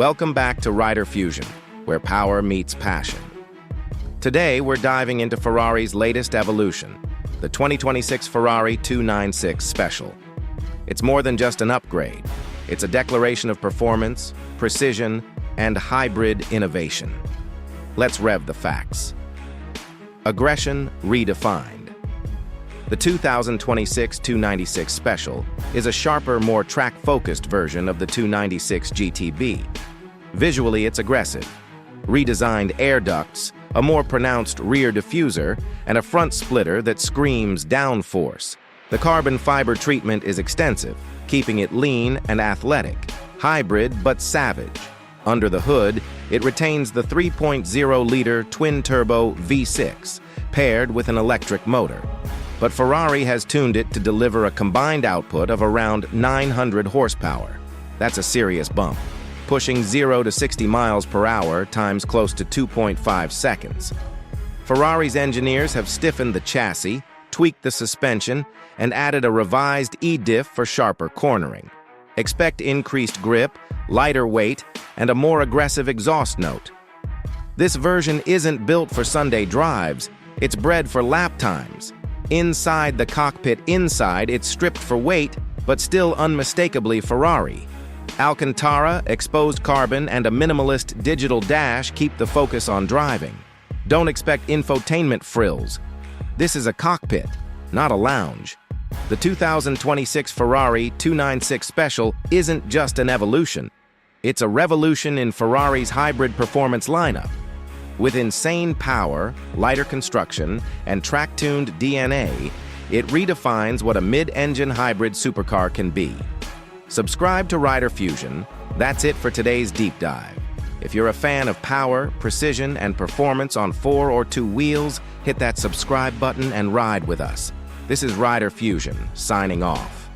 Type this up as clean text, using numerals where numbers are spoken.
Welcome back to Rider Fusion, where power meets passion. Today, we're diving into Ferrari's latest evolution, the 2026 Ferrari 296 Special. It's more than just an upgrade. It's a declaration of performance, precision, and hybrid innovation. Let's rev the facts. Aggression redefined. The 2026 296 Special is a sharper, more track-focused version of the 296 GTB. Visually, it's aggressive. Redesigned air ducts, a more pronounced rear diffuser, and a front splitter that screams downforce. The carbon fiber treatment is extensive, keeping it lean and athletic, hybrid but savage. Under the hood, it retains the 3.0-liter twin-turbo V6, paired with an electric motor. But Ferrari has tuned it to deliver a combined output of around 900 horsepower. That's a serious bump, pushing 0 to 60 miles per hour times close to 2.5 seconds. Ferrari's engineers have stiffened the chassis, tweaked the suspension, and added a revised E-diff for sharper cornering. Expect increased grip, lighter weight, and a more aggressive exhaust note. This version isn't built for Sunday drives, it's bred for lap times. Inside the cockpit it's stripped for weight, but still unmistakably Ferrari. Alcantara, exposed carbon, and a minimalist digital dash keep the focus on driving. Don't expect infotainment frills. This is a cockpit, not a lounge. The 2026 Ferrari 296 Special isn't just an evolution. It's a revolution in Ferrari's hybrid performance lineup. With insane power, lighter construction, and track-tuned DNA, it redefines what a mid-engine hybrid supercar can be. Subscribe to Rider Fusion. That's it for today's deep dive. If you're a fan of power, precision, and performance on 4 or 2 wheels, hit that subscribe button and ride with us. This is Rider Fusion, signing off.